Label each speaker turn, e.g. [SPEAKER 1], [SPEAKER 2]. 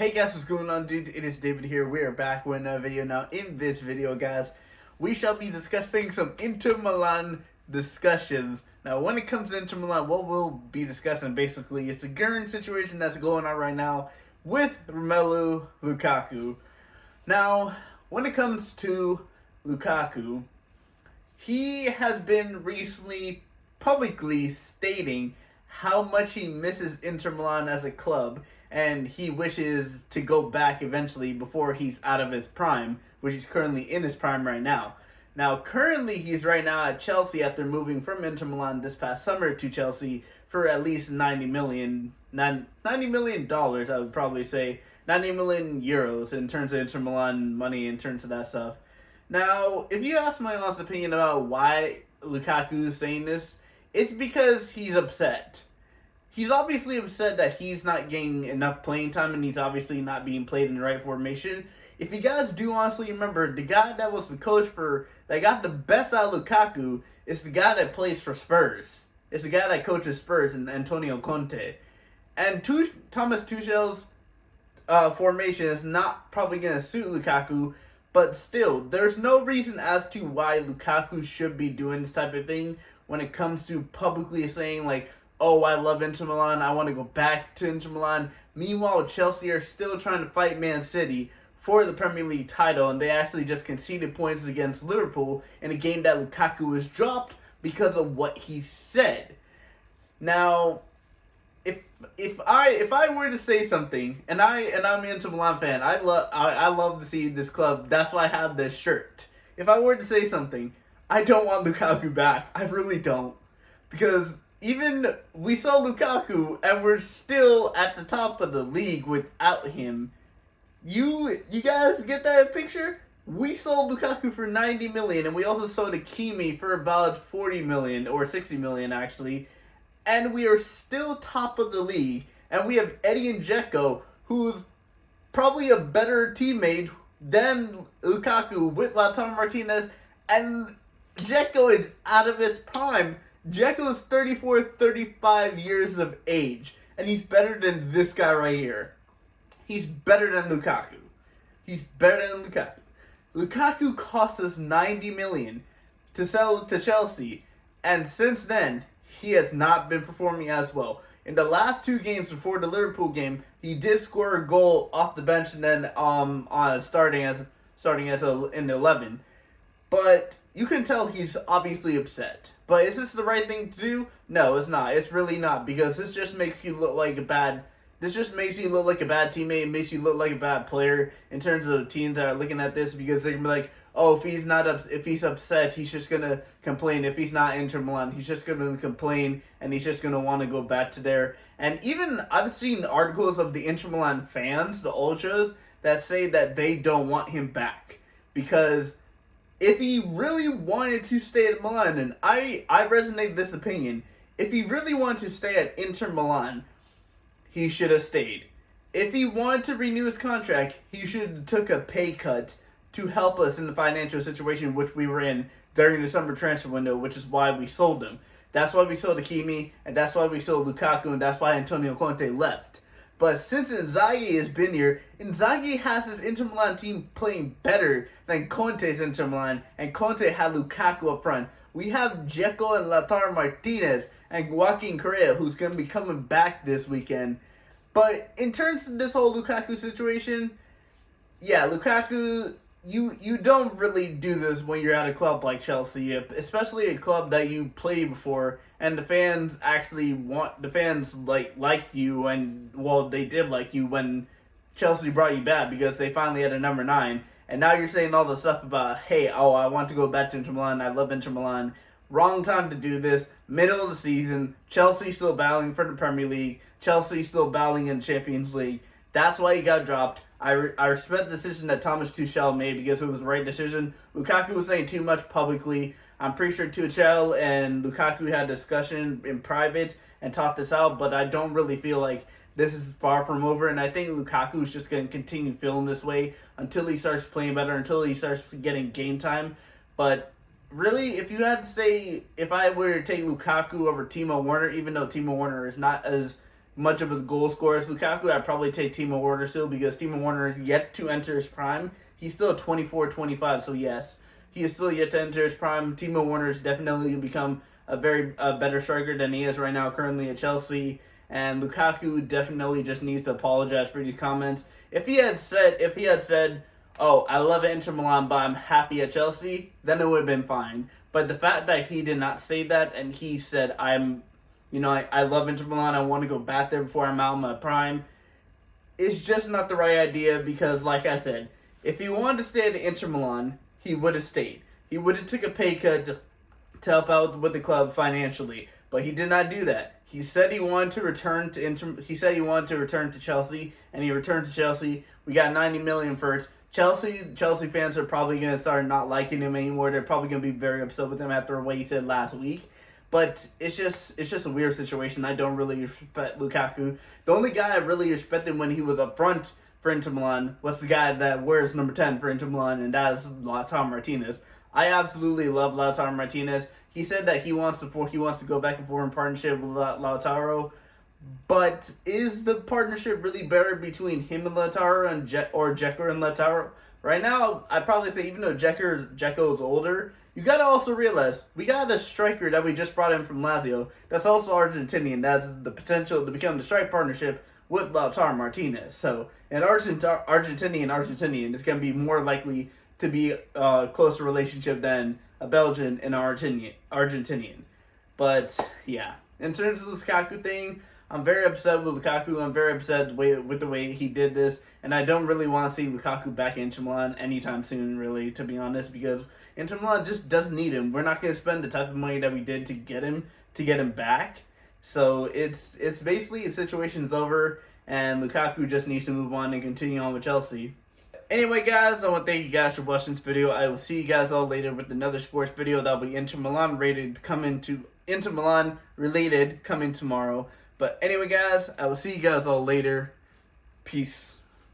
[SPEAKER 1] Hey guys, what's going on, dudes? It is David here. We are back with another video. Now, in this video, guys, we shall be discussing some Inter Milan discussions. Now, when it comes to Inter Milan, what we'll be discussing basically is the current situation that's going on right now with Romelu Lukaku. Now, when it comes to Lukaku, he has been recently publicly stating how much he misses Inter Milan as a club, and he wishes to go back eventually before he's out of his prime, which he's currently in his prime right now. Now, currently, he's right now at Chelsea after moving from Inter Milan this past summer to Chelsea for at least $90 million, I would probably say. 90 million euros in terms of Inter Milan money, in terms of that stuff. Now, if you ask my honest opinion about why Lukaku is saying this, it's because he's upset. He's obviously upset that he's not getting enough playing time and he's obviously not being played in the right formation. If you guys do honestly remember, the guy that was the coach that got the best out of Lukaku is the guy that plays for Spurs. It's the guy that coaches Spurs, and Antonio Conte. And Thomas Tuchel's formation is not probably going to suit Lukaku, but still, there's no reason as to why Lukaku should be doing this type of thing when it comes to publicly saying, like, oh, I love Inter Milan, I want to go back to Inter Milan. Meanwhile, Chelsea are still trying to fight Man City for the Premier League title, and they actually just conceded points against Liverpool in a game that Lukaku was dropped because of what he said. Now, if I were to say something, and I'm an Inter Milan fan, I love to see this club. That's why I have this shirt. If I were to say something, I don't want Lukaku back. I really don't, because even we saw Lukaku and we're still at the top of the league without him. You guys get that picture? We sold Lukaku for 90 million, and we also sold Hakimi for about 40 million or 60 million actually. And we are still top of the league. And we have Eddie Dzeko, who's probably a better teammate than Lukaku with Lautaro Martinez. And Dzeko is out of his prime. Dzeko is 34, 35 years of age. And he's better than this guy right here. He's better than Lukaku. He's better than Lukaku. Lukaku cost us 90 million to sell to Chelsea. And since then, he has not been performing as well. In the last two games before the Liverpool game, he did score a goal off the bench and then starting as in the 11. But you can tell he's obviously upset. But is this the right thing to do? No, it's not. It's really not, because this just makes you look like a bad teammate. It makes you look like a bad player in terms of the teams that are looking at this, because they're gonna be like, oh, if he's upset, he's just gonna complain. If he's not Inter Milan, he's just gonna complain, and he's just gonna want to go back to there. And even I've seen articles of the Inter Milan fans, the ultras, that say that they don't want him back, because if he really wanted to stay at Milan, and I resonate this opinion, if he really wanted to stay at Inter Milan, he should have stayed. If he wanted to renew his contract, he should have took a pay cut to help us in the financial situation which we were in during the summer transfer window, which is why we sold him. That's why we sold Hakimi, and that's why we sold Lukaku, and that's why Antonio Conte left. But since Inzaghi has been here, Inzaghi has his Inter Milan team playing better than Conte's Inter Milan, and Conte had Lukaku up front. We have Dzeko and Lautaro Martinez and Joaquin Correa, who's going to be coming back this weekend. But in terms of this whole Lukaku situation, yeah, Lukaku, you don't really do this when you're at a club like Chelsea, especially a club that you played before, and the fans like you, and well, they did like you when Chelsea brought you back because they finally had a number 9. And now you're saying all the stuff about, hey, I want to go back to Inter Milan, I love Inter Milan. Wrong time to do this. Middle of the season, Chelsea still battling for the Premier League, Chelsea still battling in the Champions League. That's why he got dropped. I respect the decision that Thomas Tuchel made because it was the right decision. Lukaku was saying too much publicly. I'm pretty sure Tuchel and Lukaku had a discussion in private and talked this out, but I don't really feel like this is far from over, and I think Lukaku is just going to continue feeling this way until he starts playing better, until he starts getting game time. But really, if I were to take Lukaku over Timo Werner, even though Timo Werner is not as much of his goal scorers. Lukaku, I'd probably take Timo Werner still because Timo Werner is yet to enter his prime. He's still 24, 25, so yes, he is still yet to enter his prime. Timo Werner has definitely become a better striker than he is right now currently at Chelsea. And Lukaku definitely just needs to apologize for these comments. If he had said, "Oh, I love Inter Milan, but I'm happy at Chelsea," then it would have been fine. But the fact that he did not say that and he said, I love Inter Milan, I want to go back there before I'm out in my prime, is just not the right idea because, like I said, if he wanted to stay at Inter Milan, he would have stayed. He would have took a pay cut to help out with the club financially, but he did not do that. He said he wanted to return to Chelsea, and he returned to Chelsea. We got 90 million for it. Chelsea fans are probably going to start not liking him anymore. They're probably going to be very upset with him after what he said last week. But it's just a weird situation. I don't really respect Lukaku. The only guy I really respected when he was up front for Inter Milan was the guy that wears number 10 for Inter Milan, and that is Lautaro Martinez. I absolutely love Lautaro Martinez. He said that he wants to go back and forth in partnership with Lautaro. But is the partnership really better between him and Lautaro or Dzeko and Lautaro? Right now, I'd probably say even though Dzeko is older, you got to also realize we got a striker that we just brought in from Lazio that's also Argentinian. That's the potential to become the strike partnership with Lautaro Martinez. So an Argentinian is going to be more likely to be a closer relationship than a Belgian and Argentinian. But yeah, in terms of the Lukaku thing, I'm very upset with Lukaku. I'm very upset with the way he did this, and I don't really want to see Lukaku back in Inter Milan anytime soon, really, to be honest, because Inter Milan just doesn't need him. We're not going to spend the type of money that we did to get him back. So it's basically the situation's over, and Lukaku just needs to move on and continue on with Chelsea. Anyway, guys, I want to thank you guys for watching this video. I will see you guys all later with another sports video that'll be Inter Milan related coming tomorrow. But anyway, guys, I will see you guys all later. Peace.